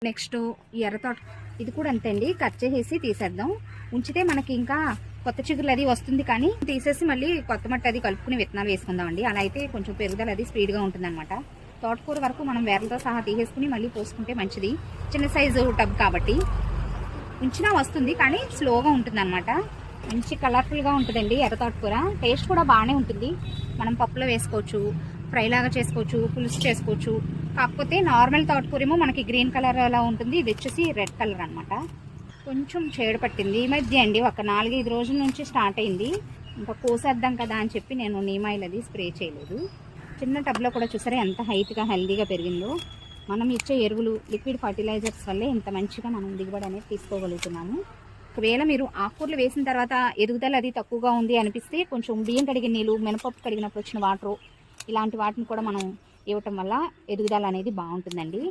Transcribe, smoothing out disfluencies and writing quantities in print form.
Next ఎర్ర తోట ఇది కూడా అంతే అండి, కట్ చేసేసి తీసేద్దాం. ఉంచితే మనకి ఇంకా కొత్త చిగురులు అది వస్తుంది, కానీ తీసేసి మళ్ళీ కొత్త మట్టి అది కలుపుకుని విత్తనాలు వేసుకుందాం అండి. అలా అయితే కొంచెం పెరుగుదల అది స్పీడ్గా ఉంటుంది అనమాట. తోటకూర వరకు మనం వేర్లతో సహా తీసేసుకుని మళ్ళీ పోసుకుంటే మంచిది. చిన్న సైజు టబ్ కాబట్టి ఉంచినా వస్తుంది, కానీ స్లోగా ఉంటుంది అనమాట. మంచి కలర్ఫుల్గా ఉంటుందండి ఎర్ర తోటకూర. టేస్ట్ కూడా బాగానే ఉంటుంది. మనం పప్పులో వేసుకోవచ్చు, ఫ్రై లాగా చేసుకోవచ్చు, పులుసు చేసుకోవచ్చు. కాకపోతే నార్మల్ తోటకూర ఏమో మనకి గ్రీన్ కలర్ అలా ఉంటుంది, ఇది వచ్చేసి రెడ్ కలర్ అనమాట. కొంచెం చేడు పట్టింది ఈ మధ్య అండి, ఒక 4-5 రోజుల నుంచి స్టార్ట్ అయింది. ఇంకా కోసేద్దాం కదా అని చెప్పి నేను నీమ్ ఆయిల్ అది స్ప్రే చేయలేదు. చిన్న టబ్లో కూడా చూసారా ఎంత హైట్గా హెల్దీగా పెరిగిందో. మనం ఇచ్చే ఎరువులు, లిక్విడ్ ఫర్టిలైజర్స్ వల్లే ఇంత మంచిగా మనం దిగుబడి అనేది తీసుకోగలుగుతున్నాము. ఒకవేళ మీరు ఆకుకూరలు వేసిన తర్వాత ఎదుగుదల అది తక్కువగా ఉంది అనిపిస్తే కొంచెం బియ్యం కడిగిన నీళ్ళు, మినపప్పు కడిగినప్పుడు వచ్చిన వాటర్, ఇలాంటి వాటిని కూడా మనం ఇవ్వటం వల్ల ఎదుగుదల అనేది బాగుంటుందండి.